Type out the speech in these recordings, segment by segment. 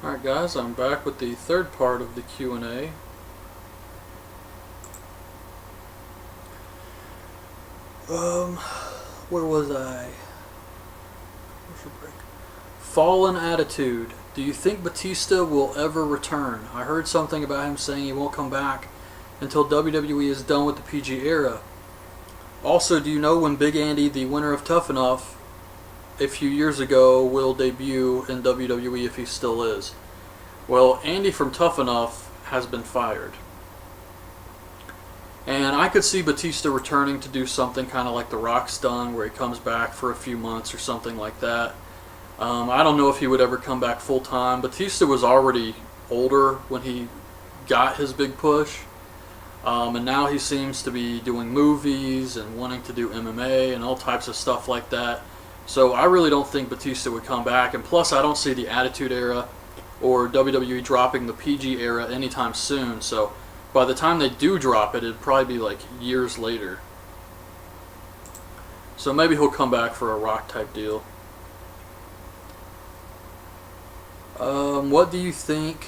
Alright guys, I'm back with the third part of the Q&A. Where was I? Where's your break? Fallen Attitude. Do you think Batista will ever return? I heard something about him saying he won't come back until WWE is done with the PG era. Also, do you know when Big Andy, the winner of Tough Enough, a few years ago, will debut in WWE if he still is? Well, Andy from Tough Enough has been fired. And I could see Batista returning to do something kind of like The Rock's done, where he comes back for a few months or something like that. I don't know if he would ever come back full time. Batista was already older when he got his big push. And now he seems to be doing movies and wanting to do MMA and all types of stuff like that. So I really don't think Batista would come back. And plus, I don't see the Attitude Era or WWE dropping the PG era anytime soon. So by the time they do drop it, it'd probably be like years later. So maybe he'll come back for a Rock type deal. What do you think?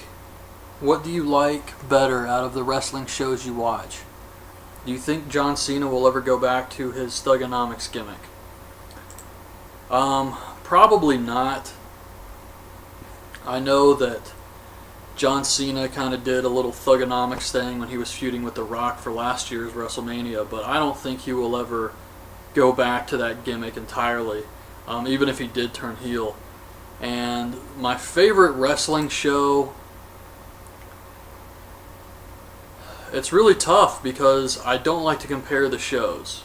What do you like better out of the wrestling shows you watch? Do you think John Cena will ever go back to his Thugonomics gimmick? Probably not. I know that John Cena kind of did a little Thugonomics thing when he was feuding with The Rock for last year's WrestleMania, but I don't think he will ever go back to that gimmick entirely, even if he did turn heel. And my favorite wrestling show, it's really tough because I don't like to compare the shows.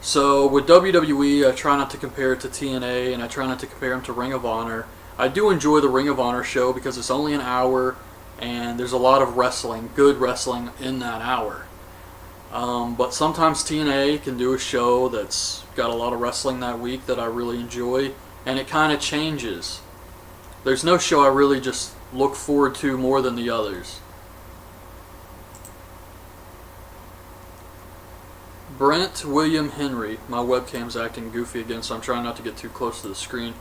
So with WWE, I try not to compare it to TNA, and I try not to compare them to Ring of Honor. I do enjoy the Ring of Honor show because it's only an hour, and there's a lot of wrestling, good wrestling in that hour. But sometimes TNA can do a show that's got a lot of wrestling that week that I really enjoy, and it kind of changes. There's no show I really just look forward to more than the others. Brent William Henry. My webcam's acting goofy again, so I'm trying not to get too close to the screen.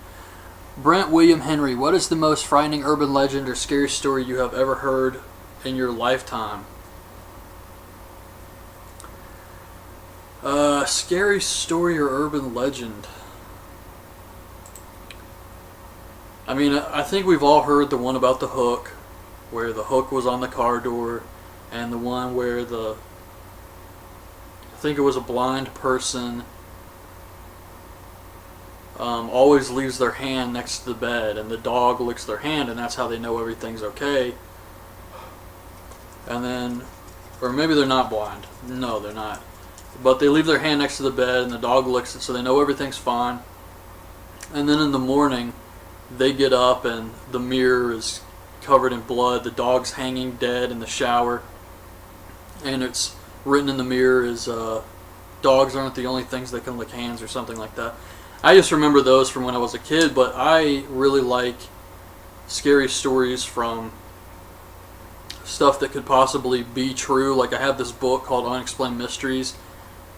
Brent William Henry, what is the most frightening urban legend or scary story you have ever heard in your lifetime? Scary story or urban legend? I mean, I think we've all heard the one about the hook, where the hook was on the car door, and the one where I think it was a blind person always leaves their hand next to the bed, and the dog licks their hand, and that's how they know everything's okay. And then, or maybe they're not blind. No, they're not. But they leave their hand next to the bed, and the dog licks it, so they know everything's fine. And then in the morning, they get up, and the mirror is covered in blood. The dog's hanging dead in the shower, and it's written in the mirror is dogs aren't the only things that can lick hands or something like that. I just remember those from when I was a kid, but I really like scary stories from stuff that could possibly be true. Like I have this book called Unexplained Mysteries,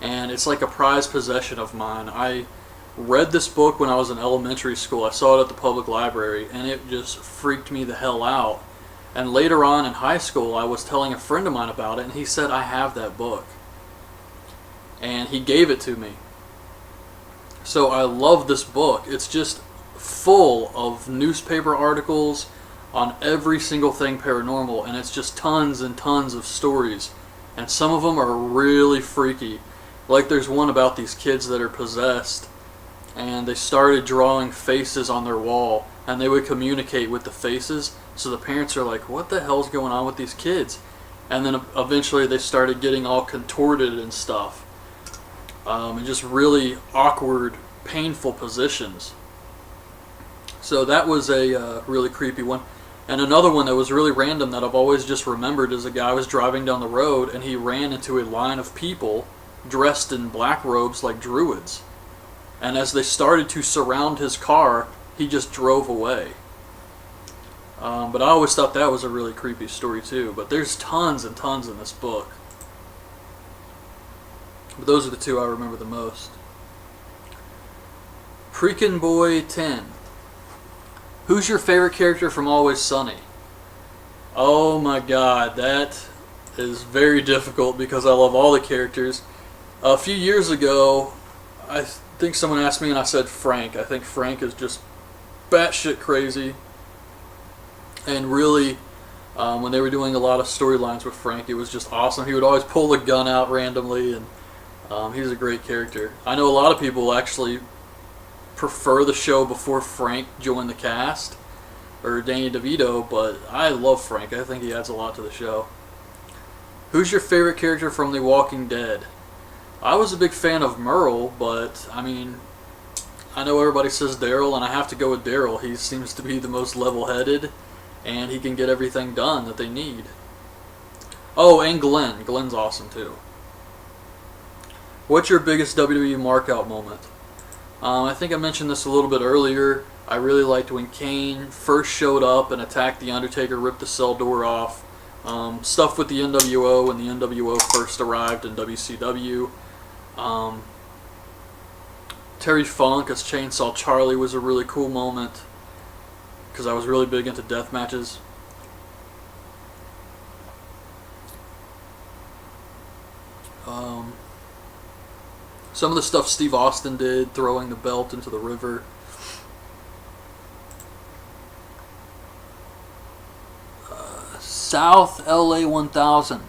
and it's like a prized possession of mine. I read this book when I was in elementary school. I saw it at the public library, and it just freaked me the hell out. And later on in high school, I was telling a friend of mine about it, and he said, I have that book. And he gave it to me. So I love this book. It's just full of newspaper articles on every single thing paranormal, and it's just tons and tons of stories. And some of them are really freaky. Like there's one about these kids that are possessed, and they started drawing faces on their wall, and they would communicate with the faces. So the parents are like, what the hell's going on with these kids? And then eventually they started getting all contorted and stuff. And just really awkward, painful positions. So that was a really creepy one. And another one that was really random that I've always just remembered is a guy was driving down the road, and he ran into a line of people dressed in black robes like druids. And as they started to surround his car, he just drove away. But I always thought that was a really creepy story too. But there's tons and tons in this book. But those are the two I remember the most. Preakin' Boy 10. Who's your favorite character from Always Sunny? Oh my god, that is very difficult because I love all the characters. A few years ago, I think someone asked me and I said Frank. I think Frank is just batshit crazy. And really, when they were doing a lot of storylines with Frank, it was just awesome. He would always pull the gun out randomly, and he's a great character. I know a lot of people actually prefer the show before Frank joined the cast, or Danny DeVito, but I love Frank. I think he adds a lot to the show. Who's your favorite character from The Walking Dead? I was a big fan of Merle, but I mean, I know everybody says Daryl, and I have to go with Daryl. He seems to be the most level-headed, and he can get everything done that they need. Oh, and Glenn. Glenn's awesome too. What's your biggest WWE markout moment? I think I mentioned this a little bit earlier. I really liked when Kane first showed up and attacked The Undertaker, ripped the cell door off. Stuff with the NWO when the NWO first arrived in WCW. Terry Funk as Chainsaw Charlie was a really cool moment because I was really big into death matches. Some of the stuff Steve Austin did, throwing the belt into the river. South LA 1000.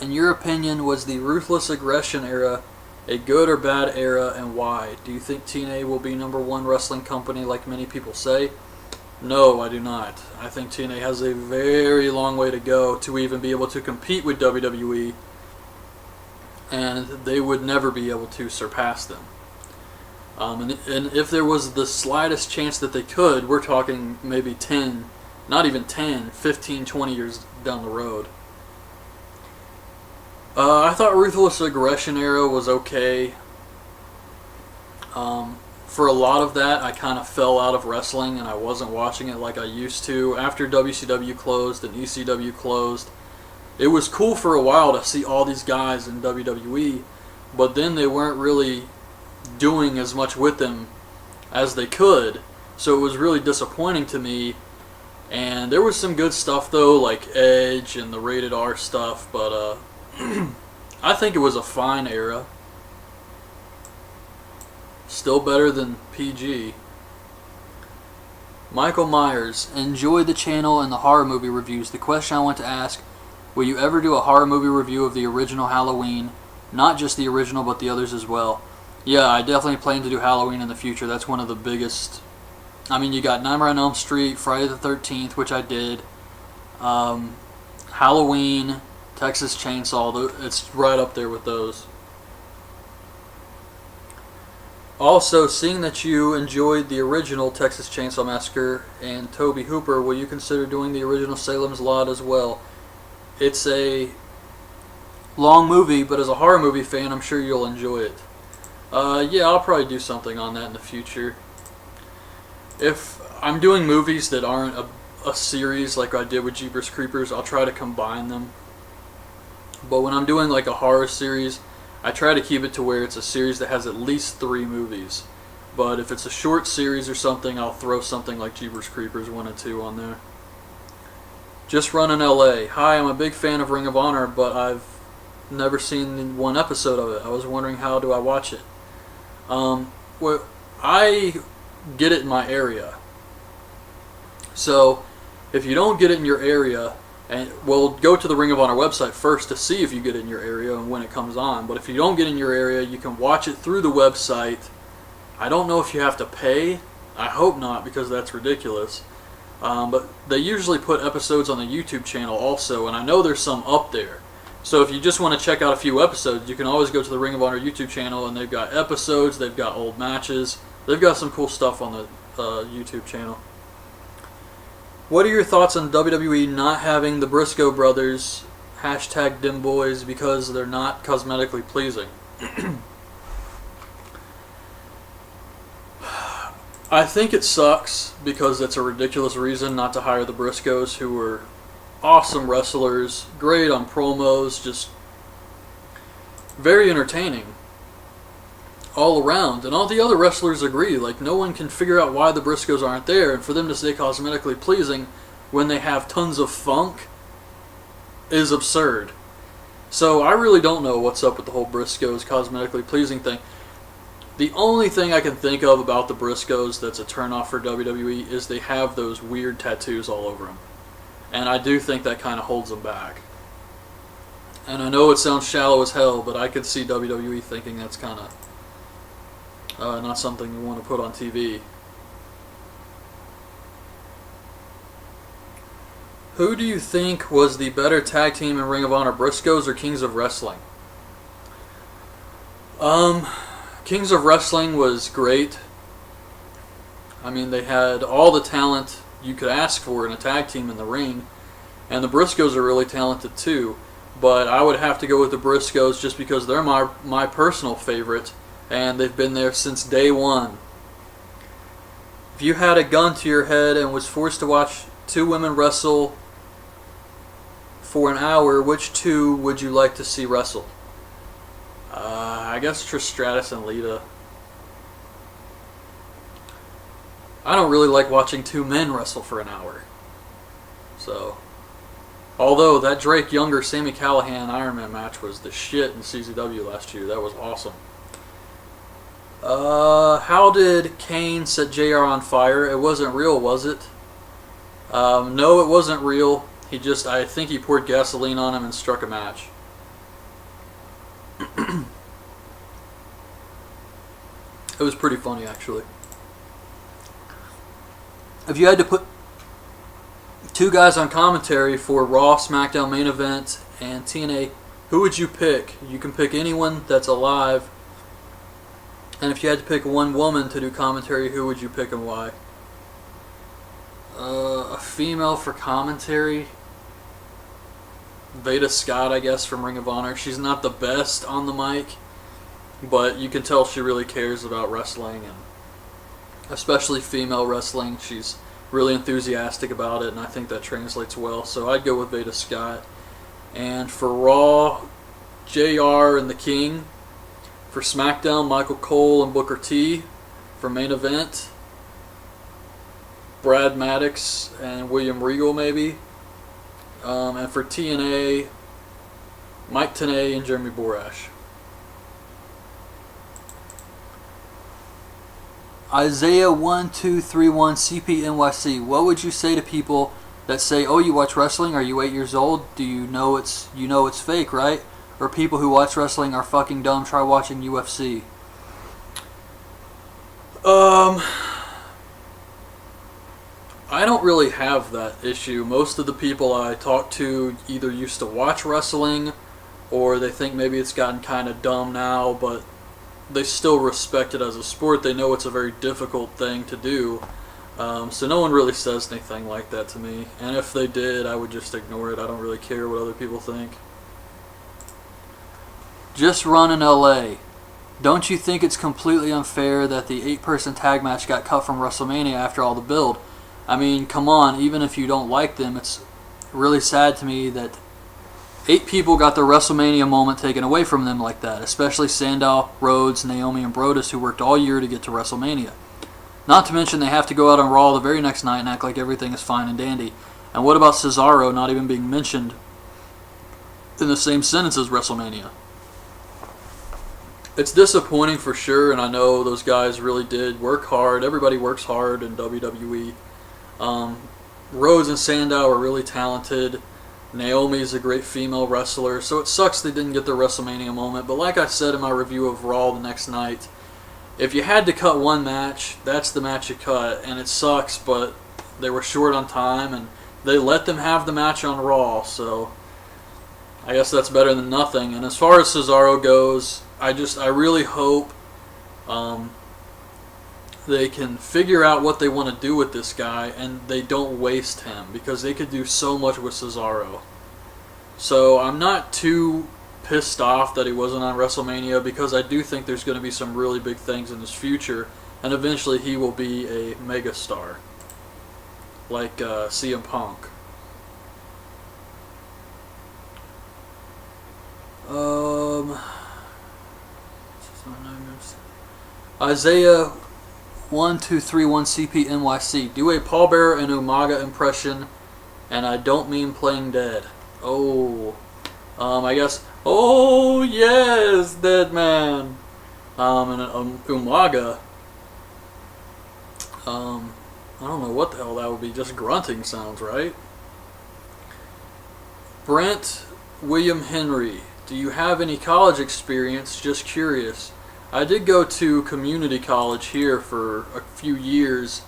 In your opinion, was the Ruthless Aggression era a good or bad era, and why? Do you think TNA will be #1 wrestling company like many people say? No, I do not. I think TNA has a very long way to go to even be able to compete with WWE, and they would never be able to surpass them. And if there was the slightest chance that they could, we're talking maybe 10, not even 10, 15, 20 years down the road. I thought Ruthless Aggression era was okay. For a lot of that, I kind of fell out of wrestling and I wasn't watching it like I used to. After WCW closed and ECW closed, it was cool for a while to see all these guys in WWE, but then they weren't really doing as much with them as they could, so it was really disappointing to me. And there was some good stuff though, like Edge and the Rated R stuff, but I think it was a fine era. Still better than PG. Michael Myers, enjoy the channel and the horror movie reviews. The question I want to ask, will you ever do a horror movie review of the original Halloween? Not just the original, but the others as well. Yeah, I definitely plan to do Halloween in the future. That's one of the biggest. I mean, you got Nightmare on Elm Street, Friday the 13th, which I did. Halloween, Texas Chainsaw, it's right up there with those. Also, seeing that you enjoyed the original Texas Chainsaw Massacre and Tobe Hooper, will you consider doing the original Salem's Lot as well? It's a long movie, but as a horror movie fan, I'm sure you'll enjoy it. Yeah, I'll probably do something on that in the future. If I'm doing movies that aren't a series like I did with Jeepers Creepers, I'll try to combine them. But when I'm doing like a horror series, I try to keep it to where it's a series that has at least 3 movies. But if it's a short series or something, I'll throw something like Jeepers Creepers 1 and 2 on there. Just Run in LA. Hi, I'm a big fan of Ring of Honor, but I've never seen 1 episode of it. I was wondering, how do I watch it? Well, I get it in my area. So if you don't get it in your area, and well, go to the Ring of Honor website first to see if you get it in your area and when it comes on. But if you don't get it in your area, you can watch it through the website. I don't know if you have to pay. I hope not, because that's ridiculous. But they usually put episodes on the YouTube channel also, and I know there's some up there. So if you just want to check out a few episodes, you can always go to the Ring of Honor YouTube channel, and they've got episodes, they've got old matches, they've got some cool stuff on the YouTube channel. What are your thoughts on WWE not having the Briscoe brothers, #DimBoys, because they're not cosmetically pleasing? I think it sucks because it's a ridiculous reason not to hire the Briscoes, who were awesome wrestlers, great on promos, just very entertaining. all around, and all the other wrestlers agree. Like, no one can figure out why the Briscoes aren't there, and for them to stay cosmetically pleasing when they have tons of funk is absurd. So I really don't know what's up with the whole Briscoes cosmetically pleasing thing. The only thing I can think of about the Briscoes that's a turnoff for WWE is they have those weird tattoos all over them. And I do think that kind of holds them back. And I know it sounds shallow as hell, but I could see WWE thinking that's kind of not something you want to put on TV. Who do you think was the better tag team in Ring of Honor, Briscoes or Kings of Wrestling? Kings of Wrestling was great. I mean, they had all the talent you could ask for in a tag team in the ring, and the Briscoes are really talented too. But I would have to go with the Briscoes just because they're my personal favorite, and they've been there since day one. If you had a gun to your head and was forced to watch two women wrestle for an hour, which two would you like to see wrestle? I guess Trish Stratus and Lita. I don't really like watching two men wrestle for an hour. So, although that Drake Younger Sami Callihan Iron Man match was the shit in CZW last year. That was awesome. How did Kane set JR on fire? It wasn't real, was it? No, it wasn't real. I think he poured gasoline on him and struck a match. It was pretty funny, actually. If you had to put two guys on commentary for Raw, SmackDown main event, and TNA, who would you pick? You can pick anyone that's alive. And if you had to pick one woman to do commentary, who would you pick and why? A female for commentary? Veda Scott, I guess, from Ring of Honor. She's not the best on the mic, but you can tell she really cares about wrestling, and especially female wrestling. She's really enthusiastic about it, and I think that translates well. So I'd go with Veda Scott. And for Raw, JR and the King. For SmackDown, Michael Cole and Booker T. For main event, Brad Maddox and William Regal, maybe. And for TNA, Mike Tenay and Jeremy Borash. Isaiah1231 CPNYC. What would you say to people that say, "Oh, you watch wrestling? Are you 8 years old? Do you know it's fake, right?" Or people who watch wrestling are fucking dumb. Try watching UFC. I don't really have that issue. Most of the people I talk to either used to watch wrestling, or they think maybe it's gotten kind of dumb now, but they still respect it as a sport. They know it's a very difficult thing to do. So no one really says anything like that to me. And if they did, I would just ignore it. I don't really care what other people think. Just Run in LA. Don't you think it's completely unfair that the 8-person tag match got cut from WrestleMania after all the build? I mean, come on, even if you don't like them, it's really sad to me that 8 people got their WrestleMania moment taken away from them like that, especially Sandow, Rhodes, Naomi, and Brodus, who worked all year to get to WrestleMania. Not to mention they have to go out on Raw the very next night and act like everything is fine and dandy. And what about Cesaro not even being mentioned in the same sentence as WrestleMania? It's disappointing for sure, and I know those guys really did work hard. Everybody works hard in WWE. Rhodes and Sandow are really talented. Naomi is a great female wrestler, so it sucks they didn't get their WrestleMania moment. But like I said in my review of Raw the next night, if you had to cut one match, that's the match you cut, and it sucks, but they were short on time, and they let them have the match on Raw, so I guess that's better than nothing. And as far as Cesaro goes, I really hope they can figure out what they want to do with this guy and they don't waste him, because they could do so much with Cesaro. So I'm not too pissed off that he wasn't on WrestleMania, because I do think there's going to be some really big things in his future, and eventually he will be a megastar like CM Punk. Isaiah 1231 CP NYC. Do a pallbearer and Umaga impression, and I don't mean playing dead. Oh, I guess. Oh yes, dead man. And Umaga. I don't know what the hell that would be. Just grunting sounds, right? Brent William Henry. Do you have any college experience? Just curious. I did go to community college here for a few years,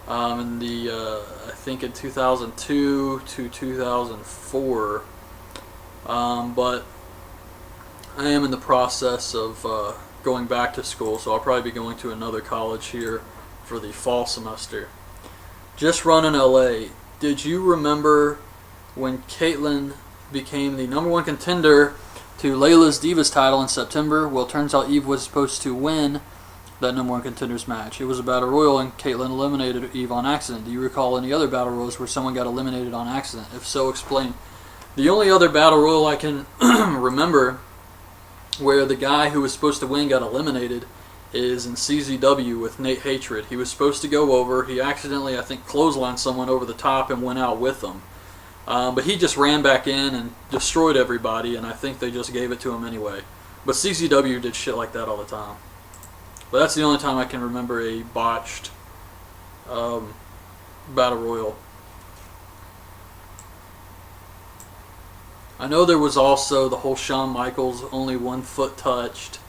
in the I think in 2002 to 2004, but I am in the process of going back to school, so I'll probably be going to another college here for the fall semester. Just run in LA. Did you remember when Caitlyn became the #1 contender to Layla's Divas title in September? Well, turns out Eve was supposed to win that #1 contenders match. It was a battle royal and Caitlyn eliminated Eve on accident. Do you recall any other battle royals where someone got eliminated on accident? If so, explain. The only other battle royal I can remember where the guy who was supposed to win got eliminated is in CZW with Nate Hatred. He was supposed to go over. He accidentally, I think, clotheslined someone over the top and went out with them. But he just ran back in and destroyed everybody, and I think they just gave it to him anyway. But CZW did shit like that all the time. But that's the only time I can remember a botched battle royal. I know there was also the whole Shawn Michaels only 1 foot touched,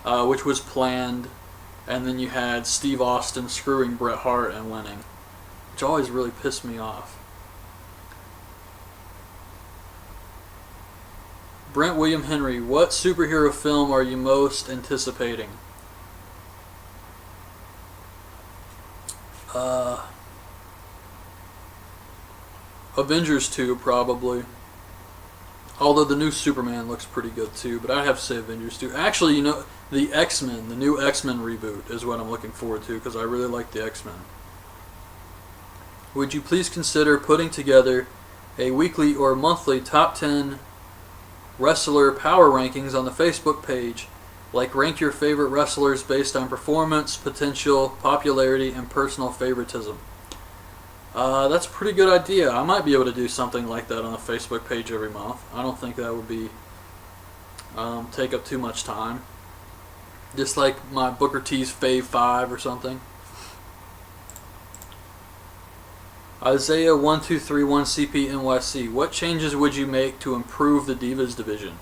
which was planned, and then you had Steve Austin screwing Bret Hart and winning, which always really pissed me off. Brent William Henry, what superhero film are you most anticipating? Avengers 2, probably. Although the new Superman looks pretty good too, but I'd have to say Avengers 2. Actually, you know, the X-Men, the new X-Men reboot is what I'm looking forward to because I really like the X-Men. Would you please consider putting together a weekly or monthly top 10 wrestler power rankings on the Facebook page? Like rank your favorite wrestlers based on performance, potential, popularity, and personal favoritism. That's a pretty good idea. I might be able to do something like that on the Facebook page every month. I don't think that would be take up too much time. Just like my Booker T's Fave 5 or something. Isaiah 1231 CP NYC. What changes would you make to improve the Divas division?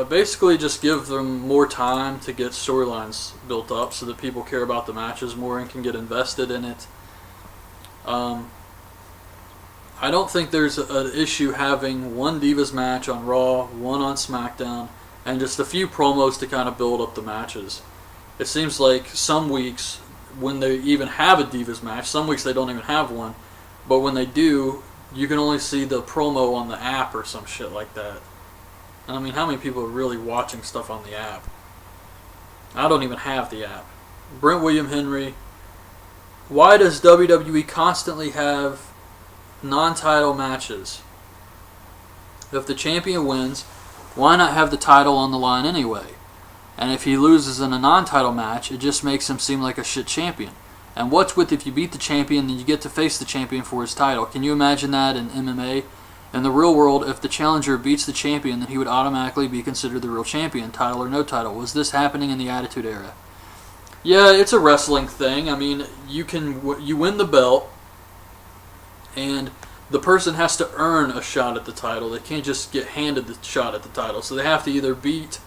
Basically just give them more time to get storylines built up so that people care about the matches more and can get invested in it. I don't think there's an issue having one Divas match on Raw, one on SmackDown, and just a few promos to kind of build up the matches. It seems like some weeks when they even have a Divas match, some weeks they don't even have one, but when they do, you can only see the promo on the app or some shit like that. And I mean, how many people are really watching stuff on the app? I don't even have the app. Brent William Henry. Why does WWE constantly have non-title matches? If the champion wins, why not have the title on the line anyway? And if he loses in a non-title match, it just makes him seem like a shit champion. And what's with if you beat the champion, then you get to face the champion for his title? Can you imagine that in MMA? In the real world, if the challenger beats the champion, then he would automatically be considered the real champion, title or no title. Was this happening in the Attitude Era? Yeah, it's a wrestling thing. I mean, you win the belt, and the person has to earn a shot at the title. They can't just get handed the shot at the title. So they have to either beat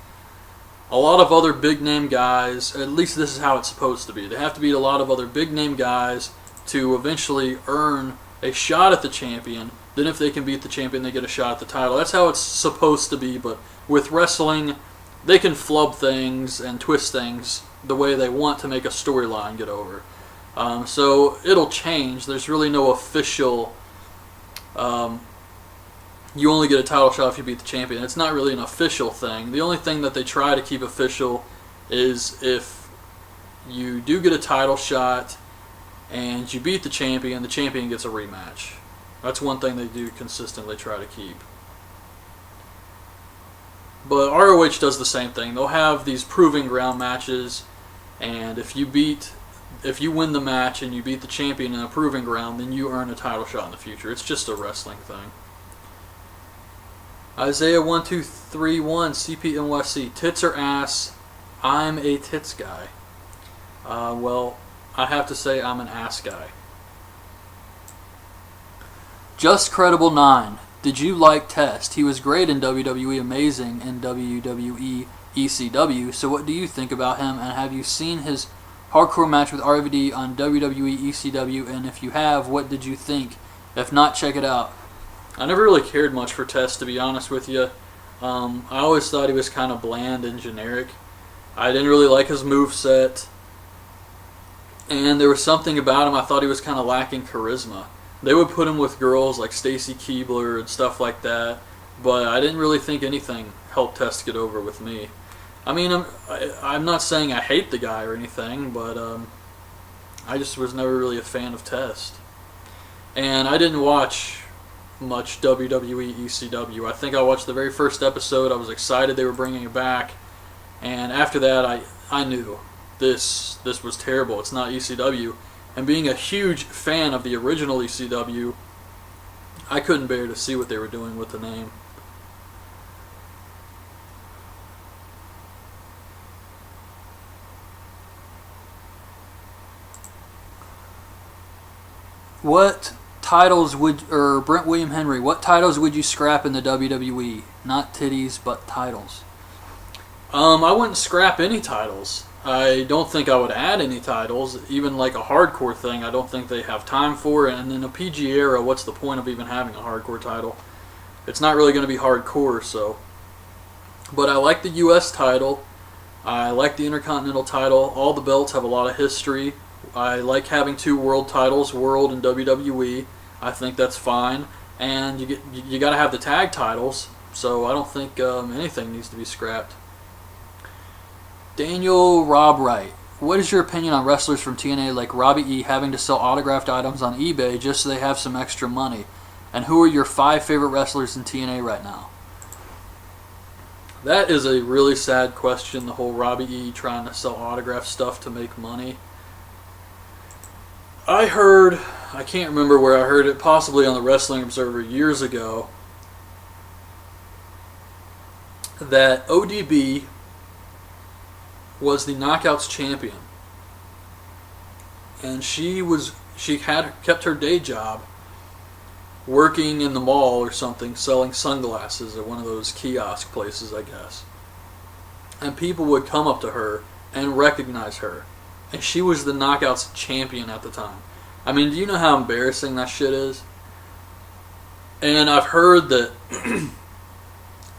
a lot of other big-name guys. At least this is how it's supposed to be. They have to beat a lot of other big-name guys to eventually earn a shot at the champion. Then if they can beat the champion, they get a shot at the title. That's how it's supposed to be, but with wrestling, they can flub things and twist things the way they want to make a storyline get over. So it'll change. There's really no official... you only get a title shot if you beat the champion. It's not really an official thing. The only thing that they try to keep official is if you do get a title shot and you beat the champion gets a rematch. That's one thing they do consistently try to keep. But ROH does the same thing. They'll have these proving ground matches And if you win the match and you beat the champion in a proving ground, then you earn a title shot in the future. It's just a wrestling thing. Isaiah1231 CPNYC, tits or ass? I'm a tits guy. Well, I have to say I'm an ass guy. Just Credible 9. Did you like Test? He was great in WWE, amazing in WWE ECW. So what do you think about him? And have you seen his hardcore match with RVD on WWE ECW? And if you have, what did you think? If not, check it out. I never really cared much for Test, to be honest with you. I always thought he was kind of bland and generic. I didn't really like his moveset. And there was something about him, I thought he was kind of lacking charisma. They would put him with girls like Stacy Keibler and stuff like that, but I didn't really think anything helped Test get over with me. I mean, I'm not saying I hate the guy or anything, but I just was never really a fan of Test. And I didn't watch much WWE ECW. I think I watched the very first episode. I was excited they were bringing it back, and after that I knew this was terrible. It's not ECW. And being a huge fan of the original ECW, I couldn't bear to see what they were doing with the name. What titles Brent William Henry, what titles would you scrap in the WWE? Not titties, but titles. I wouldn't scrap any titles. I don't think I would add any titles, even like a hardcore thing. I don't think they have time for it. And in a PG era, what's the point of even having a hardcore title? It's not really going to be hardcore, so. But I like the U.S. title. I like the Intercontinental title. All the belts have a lot of history. I like having 2 world titles, World and WWE. I think that's fine. And you got to have the tag titles, so I don't think anything needs to be scrapped. Daniel Robright, what is your opinion on wrestlers from TNA like Robbie E having to sell autographed items on eBay just so they have some extra money? And who are your 5 favorite wrestlers in TNA right now? That is a really sad question, the whole Robbie E trying to sell autographed stuff to make money. I heard, I can't remember where I heard it, possibly on the Wrestling Observer years ago, that ODB was the Knockouts champion, and she had kept her day job working in the mall or something, selling sunglasses at one of those kiosk places, I guess. And people would come up to her and recognize her, and she was the Knockouts champion at the time. I mean, do you know how embarrassing that shit is? And I've heard that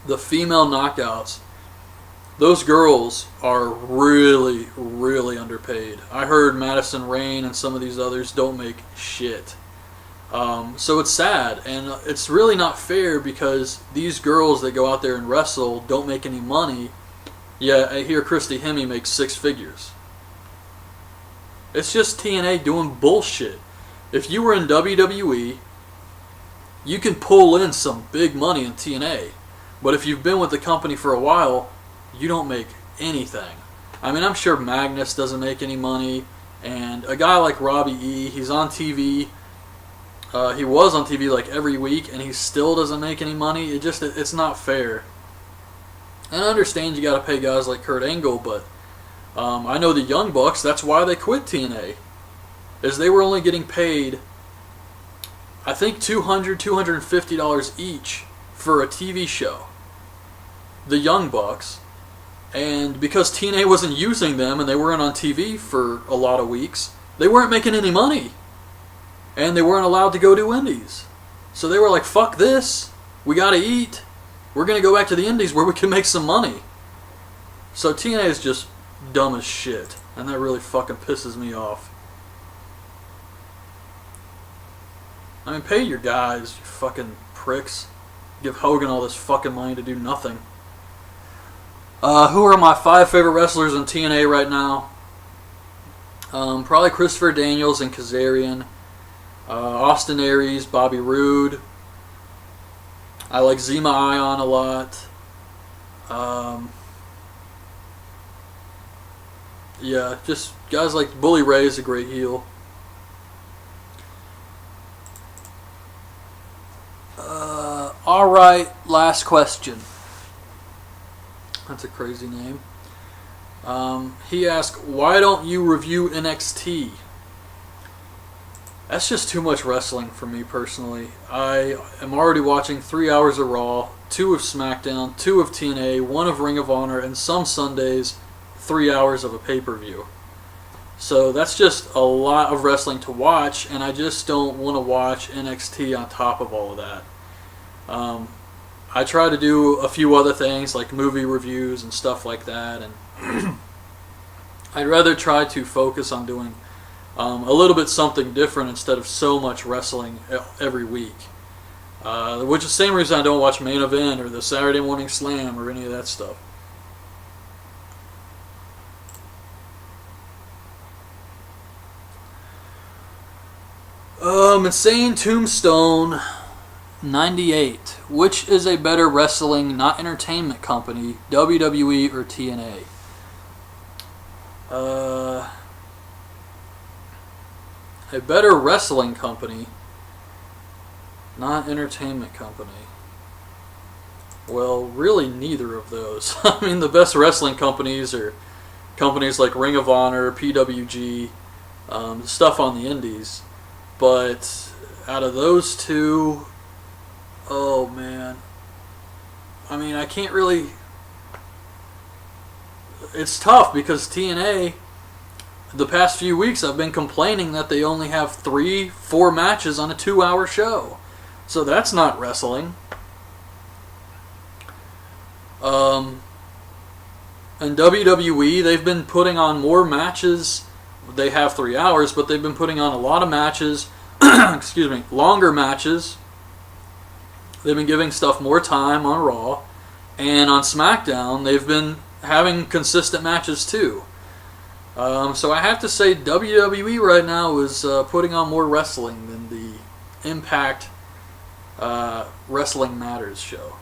the female Knockouts, those girls are really, really underpaid. I heard Madison Rayne and some of these others don't make shit. So it's sad, and it's really not fair because these girls that go out there and wrestle don't make any money, yet I hear Christy Hemme makes 6 figures. It's just TNA doing bullshit. If you were in WWE, you can pull in some big money in TNA, but if you've been with the company for a while, you don't make anything. I mean, I'm sure Magnus doesn't make any money, and a guy like Robbie E, he's on TV. He was on TV like every week, and he still doesn't make any money. It's not fair. And I understand you got to pay guys like Kurt Angle, but I know the Young Bucks. That's why they quit TNA, is they were only getting paid, I think $250 each for a TV show. The Young Bucks. And because TNA wasn't using them and they weren't on TV for a lot of weeks, they weren't making any money. And they weren't allowed to go do indies. So they were like, fuck this. We gotta eat. We're gonna go back to the indies where we can make some money. So TNA is just dumb as shit. And that really fucking pisses me off. I mean, pay your guys, you fucking pricks. Give Hogan all this fucking money to do nothing. Who are my 5 favorite wrestlers in TNA right now? Probably Christopher Daniels and Kazarian. Austin Aries, Bobby Roode. I like Zema Ion a lot. Yeah, just guys like Bully Ray is a great heel. All right, last question. That's a crazy name. He asked, "Why don't you review NXT?" That's just too much wrestling for me personally. I am already watching 3 hours of Raw, 2 of SmackDown, 2 of TNA, 1 of Ring of Honor, and some Sundays, 3 hours of a pay-per-view. So that's just a lot of wrestling to watch, and I just don't want to watch NXT on top of all of that. I try to do a few other things like movie reviews and stuff like that, and I'd rather try to focus on doing a little bit something different instead of so much wrestling every week. Which is the same reason I don't watch Main Event or the Saturday Morning Slam or any of that stuff. Insane Tombstone 98. Which is a better wrestling, not entertainment company, WWE or TNA? A better wrestling company, not entertainment company. Well, really neither of those. I mean, the best wrestling companies are companies like Ring of Honor, PWG, stuff on the indies. But out of those two, oh man. I mean, I can't really... It's tough because TNA, the past few weeks I've been complaining that they only have 3-4 matches on a 2-hour show. So that's not wrestling. And WWE, they've been putting on more matches. They have 3 hours, but they've been putting on a lot of matches. Excuse me, longer matches. They've been giving stuff more time on Raw. And on SmackDown, they've been having consistent matches too. So I have to say WWE right now is putting on more wrestling than the Impact Wrestling Matters show.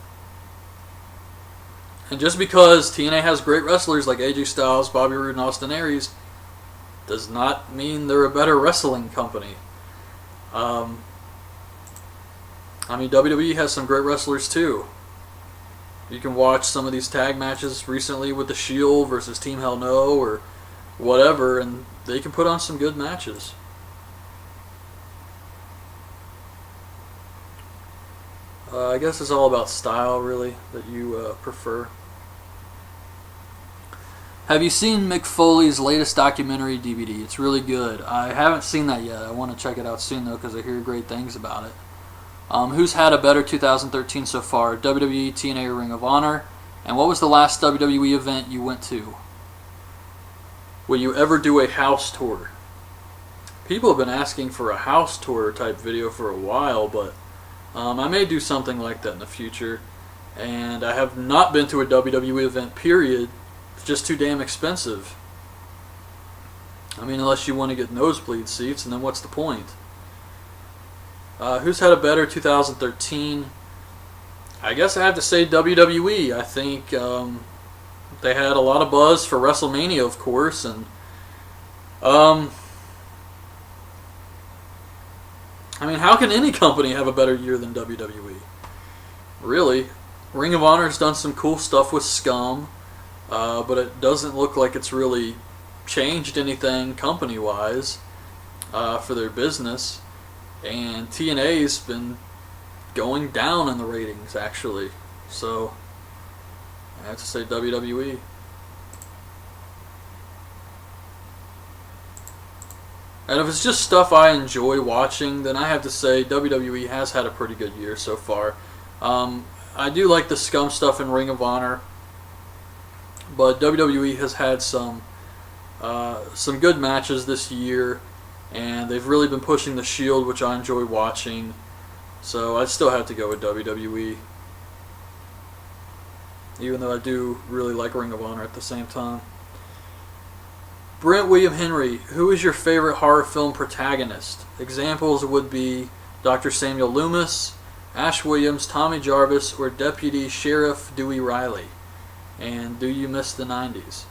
And just because TNA has great wrestlers like AJ Styles, Bobby Roode, and Austin Aries does not mean they're a better wrestling company. I mean, WWE has some great wrestlers too. You can watch some of these tag matches recently with The Shield versus Team Hell No or whatever, and they can put on some good matches. I guess it's all about style, really, that you prefer. Have you seen Mick Foley's latest documentary DVD? It's really good. I haven't seen that yet. I want to check it out soon, though, because I hear great things about it. Who's had a better 2013 so far? WWE, TNA, or Ring of Honor? And what was the last WWE event you went to? Will you ever do a house tour? People have been asking for a house tour type video for a while, but I may do something like that in the future. And I have not been to a WWE event, period. It's just too damn expensive. I mean, unless you want to get nosebleed seats, and then what's the point? Who's had a better 2013? I guess I have to say WWE. I think they had a lot of buzz for WrestleMania, of course, and I mean, how can any company have a better year than WWE? Really, Ring of Honor's done some cool stuff with Scum, but it doesn't look like it's really changed anything company-wise for their business. And TNA's been going down in the ratings, actually. So, I have to say WWE. And if it's just stuff I enjoy watching, then I have to say WWE has had a pretty good year so far. I do like the Scum stuff in Ring of Honor, but WWE has had some good matches this year. And they've really been pushing the Shield, which I enjoy watching. So I still have to go with WWE. Even though I do really like Ring of Honor at the same time. Brent William Henry, who is your favorite horror film protagonist? Examples would be Dr. Samuel Loomis, Ash Williams, Tommy Jarvis, or Deputy Sheriff Dewey Riley. And do you miss the 90s?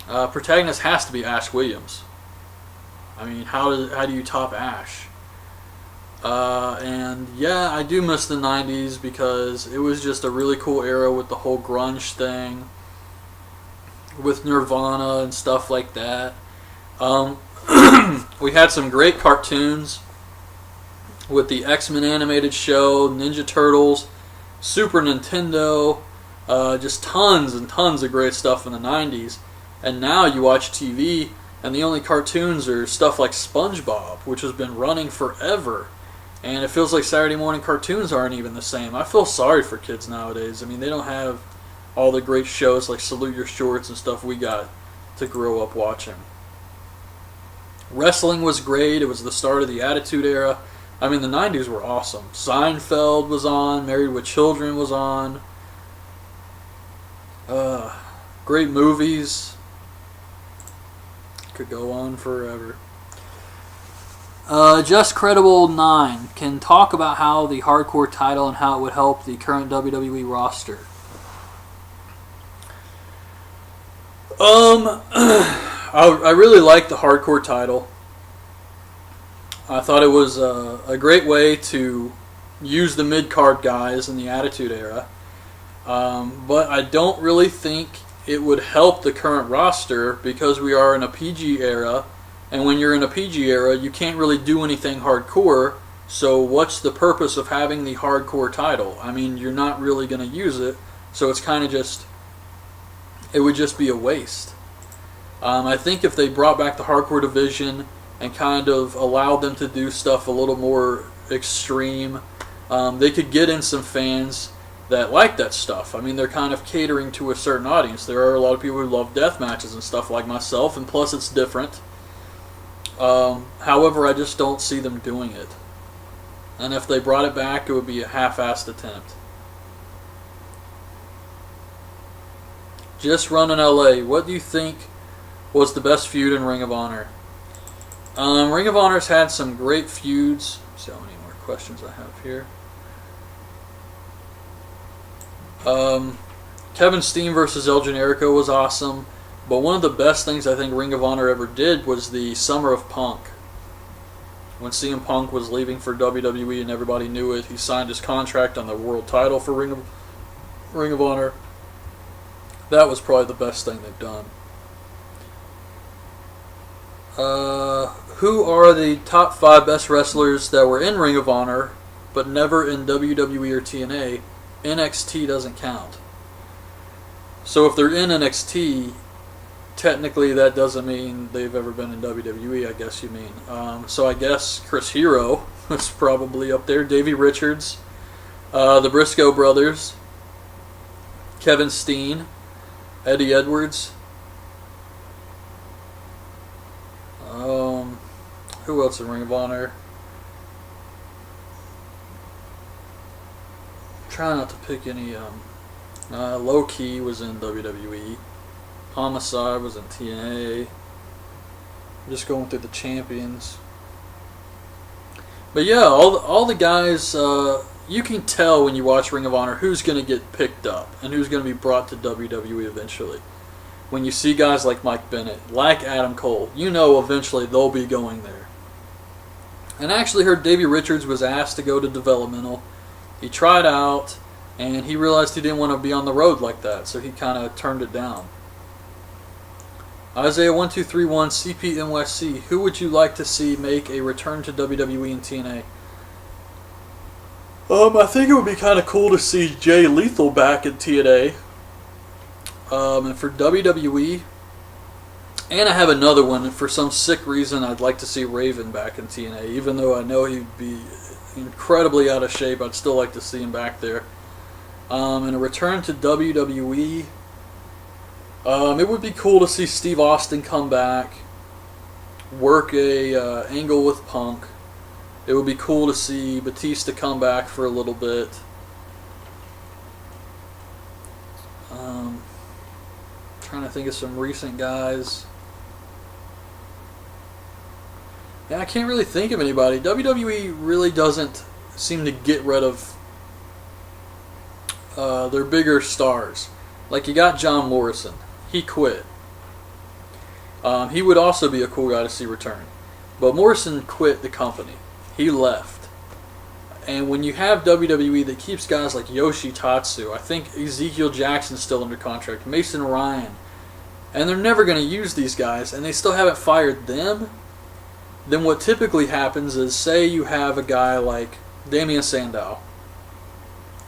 Protagonist has to be Ash Williams. I mean, how do you top Ash? And yeah, I do miss the 90s because it was just a really cool era with the whole grunge thing, with Nirvana and stuff like that. We had some great cartoons with the X-Men animated show, Ninja Turtles, Super Nintendo, just tons and tons of great stuff in the 90s. And now you watch TV and the only cartoons are stuff like SpongeBob, which has been running forever. And it feels like Saturday morning cartoons aren't even the same. I feel sorry for kids nowadays. I mean, they don't have all the great shows like Salute Your Shorts and stuff we got to grow up watching. Wrestling was great. It was the start of the Attitude Era. I mean, the 90s were awesome. Seinfeld was on. Married with Children was on. Great movies. Could go on forever. Just Credible 9 can talk about how the hardcore title and how it would help the current WWE roster. I really liked the hardcore title. I thought it was a great way to use the mid-card guys in the Attitude Era. But I don't really think it would help the current roster because we are in a PG era. And when you're in a PG era, you can't really do anything hardcore. So what's the purpose of having the hardcore title? I mean, you're not really going to use it. So it's kind of just, it would just be a waste. I think if they brought back the hardcore division and kind of allowed them to do stuff a little more extreme, they could get in some fans that like that stuff. I mean, they're kind of catering to a certain audience. There are a lot of people who love death matches and stuff like myself, and plus it's different. However, I just don't see them doing it. And if they brought it back, it would be a half-assed attempt. Just Run in LA. What do you think was the best feud in Ring of Honor? Ring of Honor's had some great feuds. Let's see how many more questions I have here. Kevin Steen versus El Generico was awesome. But one of the best things I think Ring of Honor ever did was the Summer of Punk. When CM Punk was leaving for WWE and everybody knew it, he signed his contract on the world title for Ring of Honor. That was probably the best thing they've done. Who are the top 5 best wrestlers that were in Ring of Honor but never in WWE or TNA? NXT doesn't count. So if they're in NXT, technically that doesn't mean they've ever been in WWE, I guess you mean. So I guess Chris Hero is probably up there. Davey Richards, the Briscoe brothers, Kevin Steen, Eddie Edwards. Who else in Ring of Honor? Try not to pick any. Low Key was in WWE. Homicide was in TNA. I'm just going through the champions. But yeah, all the guys, you can tell when you watch Ring of Honor who's going to get picked up and who's going to be brought to WWE eventually. When you see guys like Mike Bennett, like Adam Cole, you know eventually they'll be going there. And I actually heard Davey Richards was asked to go to developmental. He tried out, and he realized he didn't want to be on the road like that, so he kind of turned it down. Isaiah1231 CPNYC, who would you like to see make a return to WWE and TNA? I think it would be kind of cool to see Jay Lethal back in TNA. And for WWE, and I have another one, for some sick reason I'd like to see Raven back in TNA. Even though I know he'd be incredibly out of shape, I'd still like to see him back there. And a return to WWE, it would be cool to see Steve Austin come back, work a angle with Punk. It would be cool to see Batista come back for a little bit. Trying to think of some recent guys. Yeah, I can't really think of anybody. WWE really doesn't seem to get rid of their bigger stars. Like, you got John Morrison. He quit. He would also be a cool guy to see return. But Morrison quit the company. He left. And when you have WWE that keeps guys like Yoshitatsu, I think Ezekiel Jackson's still under contract, Mason Ryan, and they're never going to use these guys, and they still haven't fired them, then what typically happens is, say you have a guy like Damian Sandow,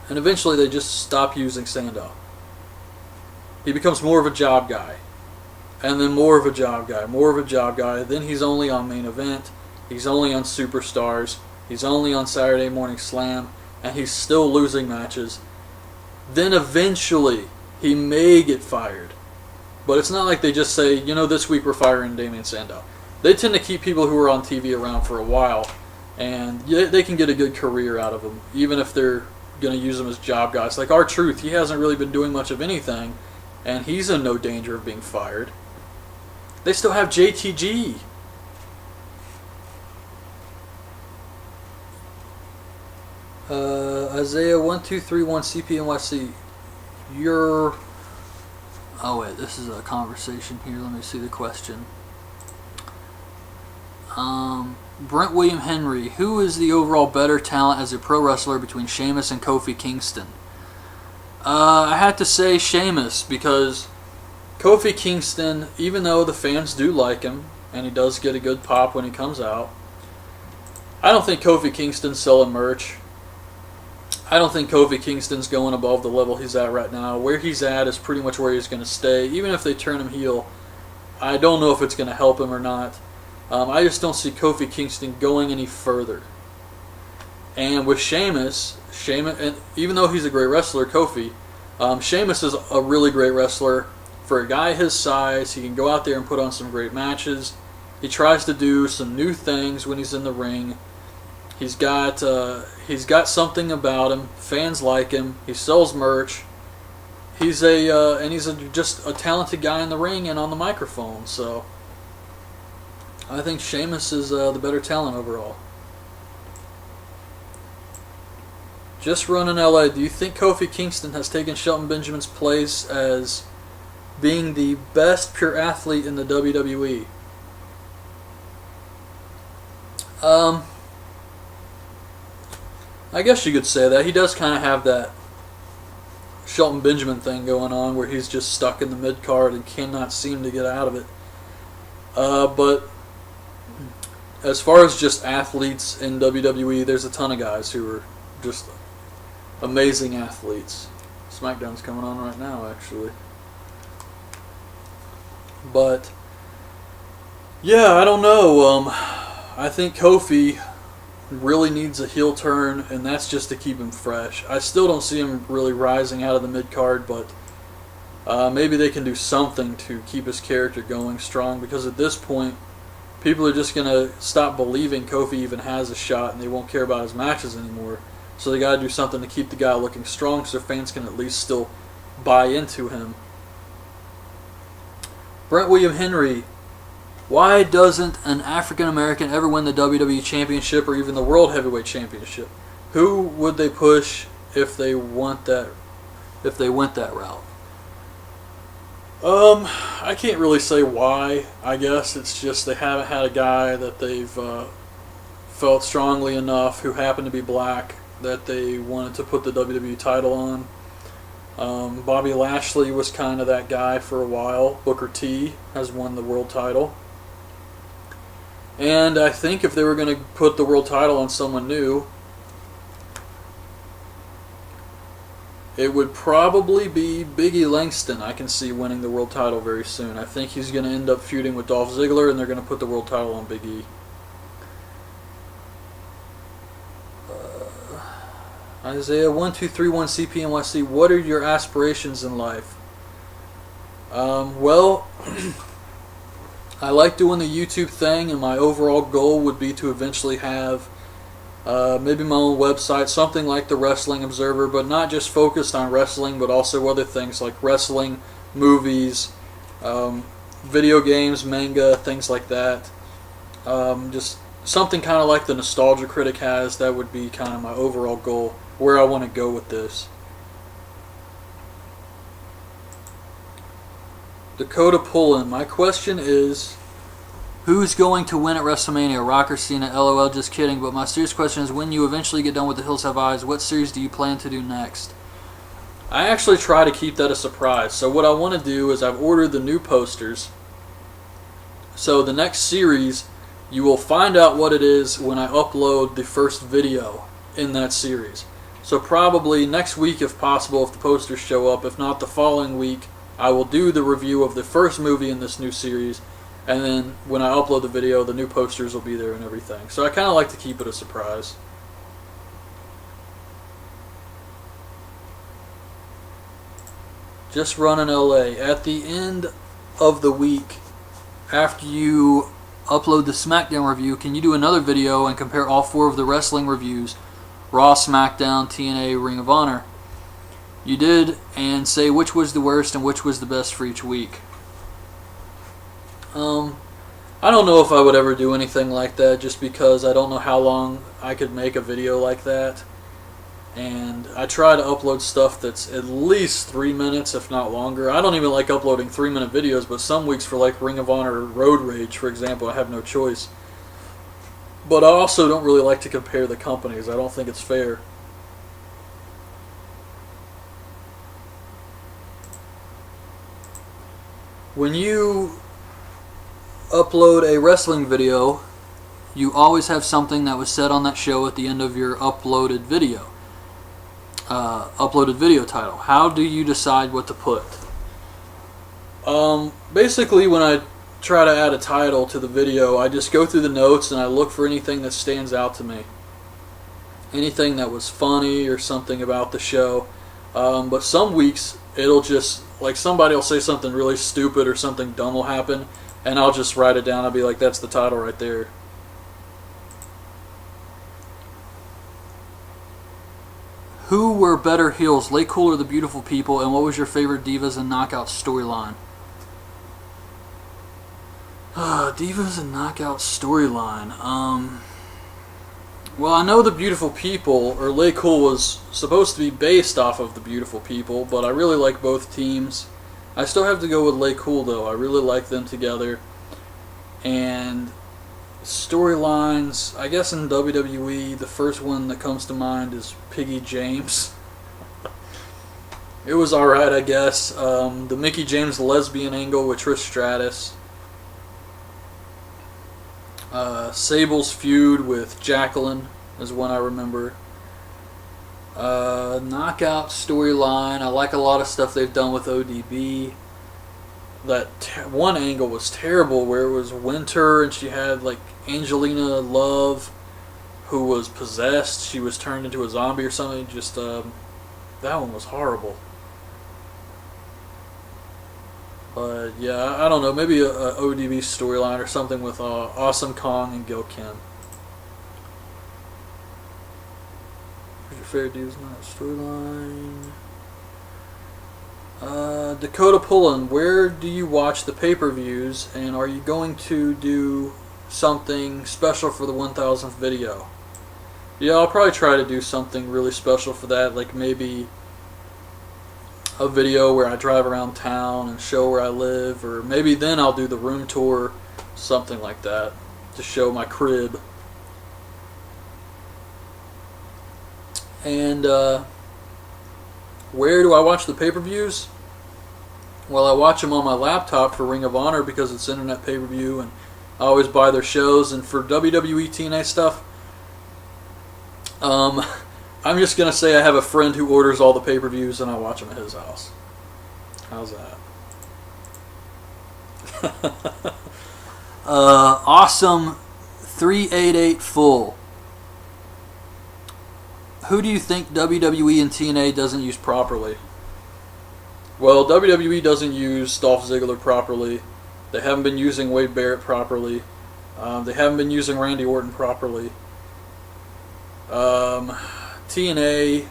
and eventually they just stop using Sandow. He becomes more of a job guy, and then more of a job guy, more of a job guy. Then he's only on Main Event, he's only on Superstars, he's only on Saturday Morning Slam, and he's still losing matches. Then eventually he may get fired. But it's not like they just say, you know, this week we're firing Damian Sandow. They tend to keep people who are on TV around for a while, and they can get a good career out of them, even if they're going to use them as job guys. Like R-Truth, he hasn't really been doing much of anything, and he's in no danger of being fired. They still have JTG. Isaiah 1231 CPNYC. You're... Oh wait, this is a conversation here. Let me see the question. Brent William Henry, who is the overall better talent as a pro wrestler between Sheamus and Kofi Kingston? I had to say Sheamus, because Kofi Kingston, even though the fans do like him, and he does get a good pop when he comes out, I don't think Kofi Kingston's selling merch. I don't think Kofi Kingston's going above the level he's at right now. Where he's at is pretty much where he's going to stay. Even if they turn him heel, I don't know if it's going to help him or not. I just don't see Kofi Kingston going any further. And with Sheamus, and even though he's a great wrestler, Kofi, Sheamus is a really great wrestler. For a guy his size, he can go out there and put on some great matches. He tries to do some new things when he's in the ring. He's got something about him. Fans like him. He sells merch. He's just a talented guy in the ring and on the microphone. So I think Sheamus is the better talent overall. Just running LA. Do you think Kofi Kingston has taken Shelton Benjamin's place as being the best pure athlete in the WWE? I guess you could say that. He does kind of have that Shelton Benjamin thing going on where he's just stuck in the mid-card and cannot seem to get out of it. But as far as just athletes in WWE, there's a ton of guys who are just amazing athletes. SmackDown's coming on right now, actually. But yeah, I don't know. I think Kofi really needs a heel turn, and that's just to keep him fresh. I still don't see him really rising out of the mid-card, but maybe they can do something to keep his character going strong, because at this point, people are just going to stop believing Kofi even has a shot, and they won't care about his matches anymore. So they got to do something to keep the guy looking strong so fans can at least still buy into him. Brent William Henry, why doesn't an African American ever win the WWE Championship or even the World Heavyweight Championship? Who would they push if they went that route? I can't really say why. I guess it's just they haven't had a guy that they've felt strongly enough who happened to be black that they wanted to put the WWE title on. Bobby Lashley was kind of that guy for a while. Booker T has won the world title. And I think if they were going to put the world title on someone new, it would probably be Big E Langston. I can see winning the world title very soon. I think he's going to end up feuding with Dolph Ziggler, and they're going to put the world title on Big E. Isaiah 1231 CPNYC, what are your aspirations in life? Well, I like doing the YouTube thing, and my overall goal would be to eventually have maybe my own website, something like the Wrestling Observer, but not just focused on wrestling, but also other things like wrestling, movies, video games, manga, things like that. Just something kind of like the Nostalgia Critic has. That would be kind of my overall goal, where I want to go with this. Dakota Pullen. My question is, who's going to win at WrestleMania? Rock or Cena? LOL, just kidding. But my serious question is, when you eventually get done with The Hills Have Eyes, what series do you plan to do next? I actually try to keep that a surprise. So what I want to do is I've ordered the new posters. So the next series, you will find out what it is when I upload the first video in that series. So probably next week, if possible, if the posters show up. If not, the following week, I will do the review of the first movie in this new series. And then when I upload the video, the new posters will be there and everything. So I kind of like to keep it a surprise. Just run in LA. At the end of the week, after you upload the SmackDown review, can you do another video and compare all 4 of the wrestling reviews? Raw, SmackDown, TNA, Ring of Honor. You did, and say which was the worst and which was the best for each week. I don't know if I would ever do anything like that, just because I don't know how long I could make a video like that. And I try to upload stuff that's at least 3 minutes, if not longer. I don't even like uploading 3-minute videos, but some weeks for like Ring of Honor Road Rage, for example, I have no choice. But I also don't really like to compare the companies. I don't think it's fair. When you upload a wrestling video, you always have something that was said on that show at the end of your uploaded video. Uploaded video title. How do you decide what to put? Basically, when I try to add a title to the video, I just go through the notes and I look for anything that stands out to me. Anything that was funny or something about the show. But some weeks, it'll just, like, somebody will say something really stupid or something dumb will happen, and I'll just write it down. I'll be like, that's the title right there. Who were better heels, Lay Cool or the Beautiful People, and what was your favorite Divas and Knockout storyline? Divas and Knockout storyline. Well, I know the Beautiful People, or Lay Cool, was supposed to be based off of the Beautiful People, but I really like both teams. I still have to go with Lay Cool, though. I really like them together. And storylines, I guess in WWE, the first one that comes to mind is Piggy James. It was alright, I guess. The Mickie James lesbian angle with Trish Stratus. Sable's feud with Jacqueline is one I remember. Knockout storyline, I like a lot of stuff they've done with ODB. That one angle was terrible where it was Winter and she had like Angelina Love who was possessed. She was turned into a zombie or something. Just that one was horrible. But yeah, I don't know. Maybe a ODB storyline or something with Awesome Kong and Gil Kim. Who's your favorite Divas Night storyline? Dakota Pullen, where do you watch the pay-per-views, and are you going to do something special for the 1000th video? Yeah, I'll probably try to do something really special for that, like maybe a video where I drive around town and show where I live, or maybe then I'll do the room tour, something like that, to show my crib. And where do I watch the pay-per-views? Well, I watch them on my laptop for Ring of Honor because it's internet pay-per-view, and I always buy their shows. And for WWE TNA stuff, I'm just going to say I have a friend who orders all the pay-per-views and I watch them at his house. How's that? Awesome 388 full. Who do you think WWE and TNA doesn't use properly? Well, WWE doesn't use Dolph Ziggler properly. They haven't been using Wade Barrett properly. They haven't been using Randy Orton properly. TNA,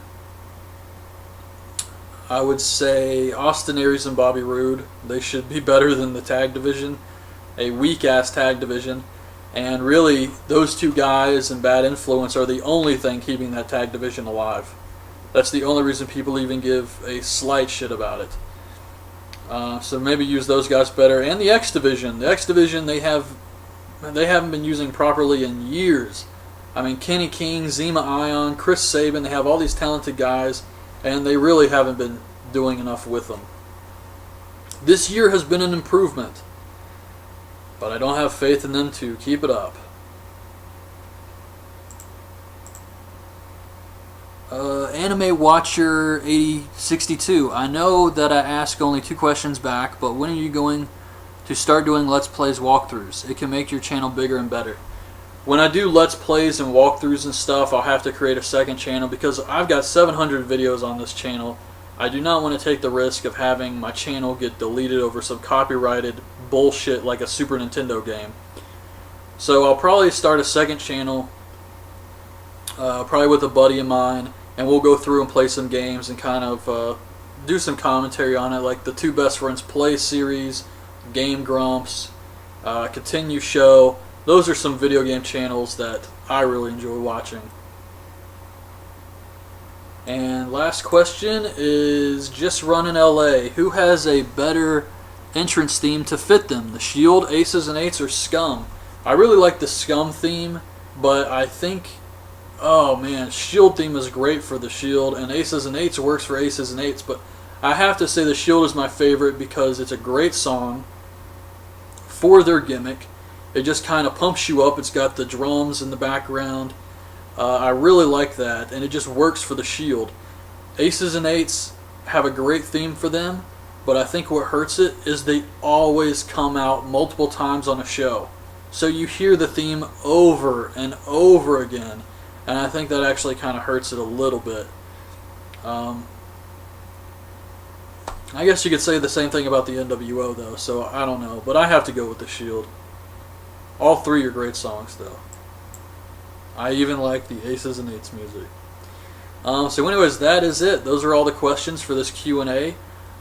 I would say Austin Aries and Bobby Roode. They should be better than the tag division. A weak-ass tag division. And really, those two guys and Bad Influence are the only thing keeping that tag division alive. That's the only reason people even give a slight shit about it. So maybe use those guys better. And the X Division. The X Division they haven't been using properly in years. I mean, Kenny King, Zima Ion, Chris Sabin, they have all these talented guys, and they really haven't been doing enough with them. This year has been an improvement, but I don't have faith in them to keep it up. Anime Watcher 8062. I know that I ask only 2 questions back, but when are you going to start doing Let's Plays walkthroughs? It can make your channel bigger and better. When I do Let's Plays and walkthroughs and stuff, I'll have to create a second channel because I've got 700 videos on this channel. I do not want to take the risk of having my channel get deleted over some copyrighted bullshit like a Super Nintendo game. So I'll probably start a second channel, probably with a buddy of mine, and we'll go through and play some games and kind of do some commentary on it, like the Two Best Friends Play series, Game Grumps, Continue Show. Those are some video game channels that I really enjoy watching. And last question is Just Run in LA. Who has a better entrance theme to fit them? The Shield, Aces and Eights, or Scum? I really like the Scum theme, but I think, oh man, Shield theme is great for the Shield, and Aces and Eights works for Aces and Eights, but I have to say the Shield is my favorite because it's a great song for their gimmick. It just kind of pumps you up. It's got the drums in the background. I really like that, and it just works for the Shield. Aces and Eights have a great theme for them, but I think what hurts it is they always come out multiple times on a show. So you hear the theme over and over again, and I think that actually kind of hurts it a little bit. I guess you could say the same thing about the NWO though, so I don't know, but I have to go with the Shield. All 3 are great songs though. I even like the Aces and Eights music. So anyways, that is it. Those are all the questions for this Q&A.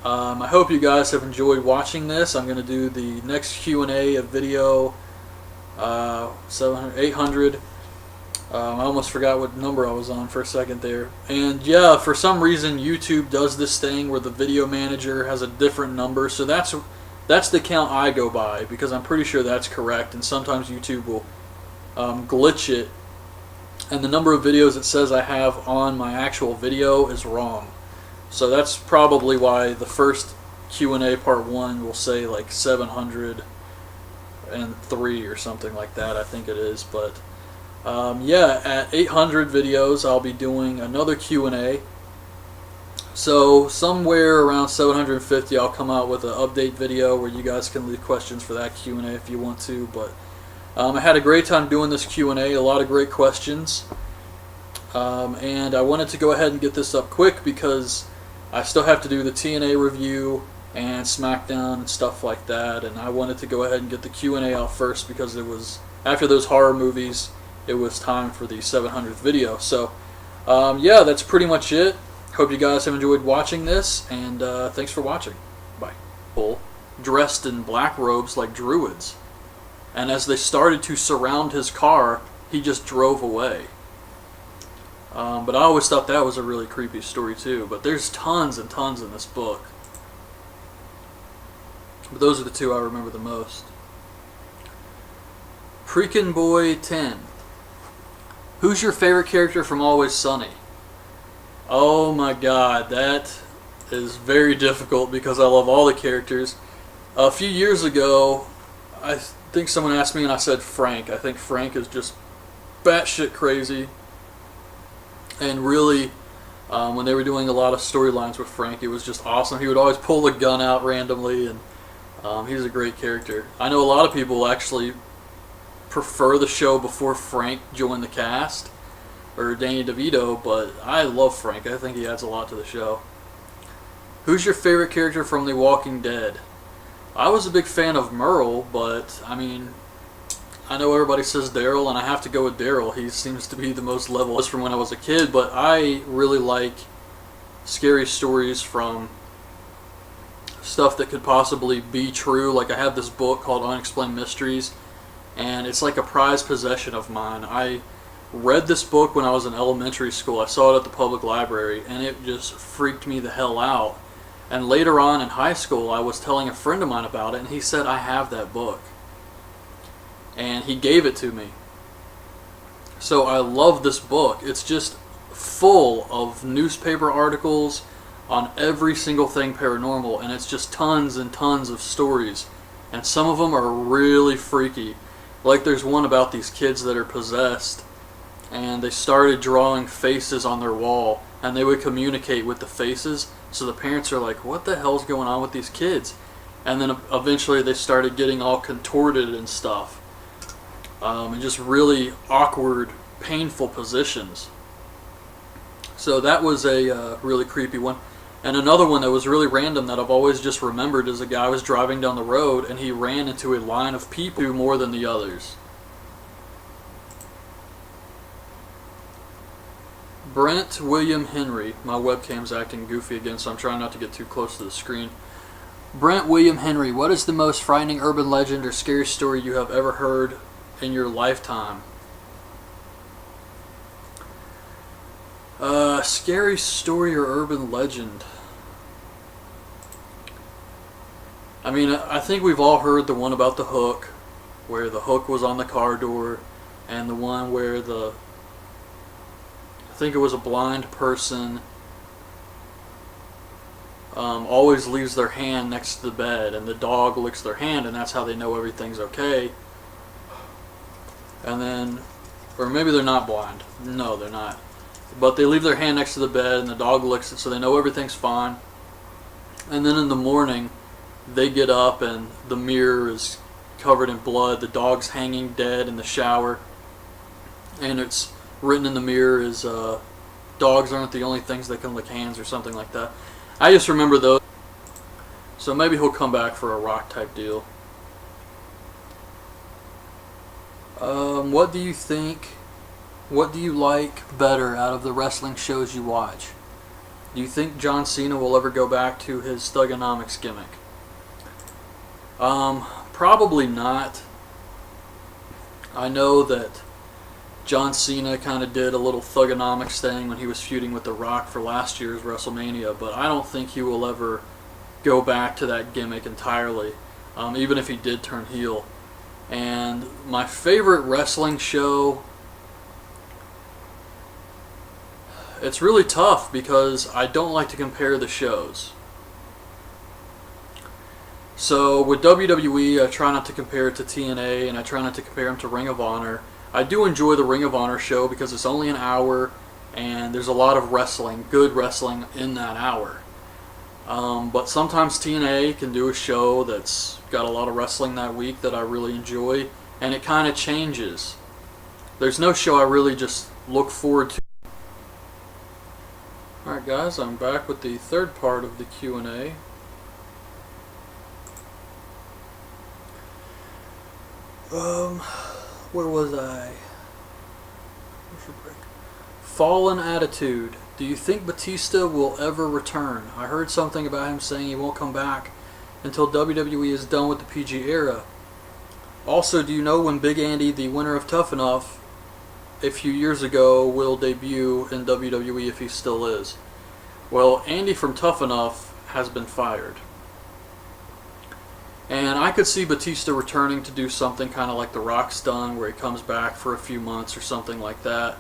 I hope you guys have enjoyed watching this. I'm going to do the next Q&A of video 800. I almost forgot what number I was on for a second there. And yeah, for some reason YouTube does this thing where the video manager has a different number. So that's the count I go by because I'm pretty sure that's correct. And sometimes YouTube will glitch it, and the number of videos it says I have on my actual video is wrong. So that's probably why the first Q&A part 1 will say like 703 or something like that, I think it is. But yeah, at 800 videos I'll be doing another Q&A. So somewhere around 750 I'll come out with an update video where you guys can leave questions for that Q&A if you want to. But I had a great time doing this Q&A, a lot of great questions. And I wanted to go ahead and get this up quick because I still have to do the TNA review and SmackDown and stuff like that, and I wanted to go ahead and get the Q&A out first because it was, after those horror movies, it was time for the 700th video. So yeah, that's pretty much it. Hope you guys have enjoyed watching this, and thanks for watching. Bye. Dressed in black robes like druids, and as they started to surround his car, he just drove away. But I always thought that was a really creepy story too. But there's tons and tons in this book. But those are the 2 I remember the most. Preakin' Boy 10. Who's your favorite character from Always Sunny? Oh my god, that is very difficult because I love all the characters. A few years ago, I think someone asked me and I said Frank. I think Frank is just batshit crazy. And really, when they were doing a lot of storylines with Frank, it was just awesome. He would always pull the gun out randomly, and he's a great character. I know a lot of people actually prefer the show before Frank joined the cast, or Danny DeVito, but I love Frank. I think he adds a lot to the show. Who's your favorite character from The Walking Dead? I was a big fan of Merle, but I mean, I know everybody says Daryl, and I have to go with Daryl. He seems to be the most level from when I was a kid, but I really like scary stories from stuff that could possibly be true. Like I have this book called Unexplained Mysteries, and it's like a prized possession of mine. I read this book when I was in elementary school. I saw it at the public library, and it just freaked me the hell out. And later on in high school, I was telling a friend of mine about it, and he said, I have that book. And he gave it to me. So I love this book. It's just full of newspaper articles on every single thing paranormal, and it's just tons and tons of stories. And some of them are really freaky. Like there's one about these kids that are possessed, and they started drawing faces on their wall, and they would communicate with the faces. So the parents are like, what the hell's going on with these kids? And then eventually they started getting all contorted and stuff. And just really awkward, painful positions. So that was a really creepy one. And another one that was really random that I've always just remembered is a guy was driving down the road and he ran into a line of people more than the others. Brent William Henry. My webcam's acting goofy again, so I'm trying not to get too close to the screen. Brent William Henry, what is the most frightening urban legend or scary story you have ever heard in your lifetime? Scary story or urban legend. I mean, I think we've all heard the one about the hook, where the hook was on the car door, and the one where I think it was a blind person always leaves their hand next to the bed, and the dog licks their hand, and that's how they know everything's okay. And then, or maybe they're not blind. No, they're not. But they leave their hand next to the bed, and the dog licks it, so they know everything's fine. And then in the morning, they get up, and the mirror is covered in blood. The dog's hanging dead in the shower, and it's written in the mirror is dogs aren't the only things that can lick hands, or something like that. I just remember those. So maybe he'll come back for a rock type deal. What do you think? What do you like better out of the wrestling shows you watch? Do you think John Cena will ever go back to his thugonomics gimmick? Probably not. I know that John Cena kind of did a little thugonomics thing when he was feuding with The Rock for last year's WrestleMania, but I don't think he will ever go back to that gimmick entirely, even if he did turn heel. And my favorite wrestling show, it's really tough because I don't like to compare the shows. So with WWE, I try not to compare it to TNA, and I try not to compare them to Ring of Honor. I do enjoy the Ring of Honor show because it's only an hour, and there's a lot of wrestling, good wrestling in that hour. But sometimes TNA can do a show that's got a lot of wrestling that week that I really enjoy, and it kind of changes. There's no show I really just look forward to. Alright guys, I'm back with the third part of the Q&A. Where was I? Fallen Attitude. Do you think Batista will ever return? I heard something about him saying he won't come back until WWE is done with the PG era. Also, do you know when Big Andy, the winner of Tough Enough a few years ago, will debut in WWE if he still is? Well, Andy from Tough Enough has been fired. And I could see Batista returning to do something kind of like The Rock's done, where he comes back for a few months or something like that.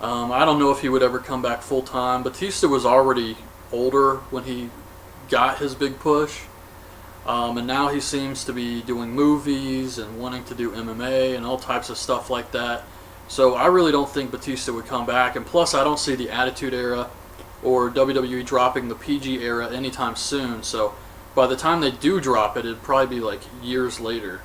I don't know if he would ever come back full time. Batista was already older when he got his big push. And now he seems to be doing movies and wanting to do MMA and all types of stuff like that. So I really don't think Batista would come back. And plus, I don't see the Attitude Era or WWE dropping the PG era anytime soon. So by the time they do drop it, it'd probably be like years later.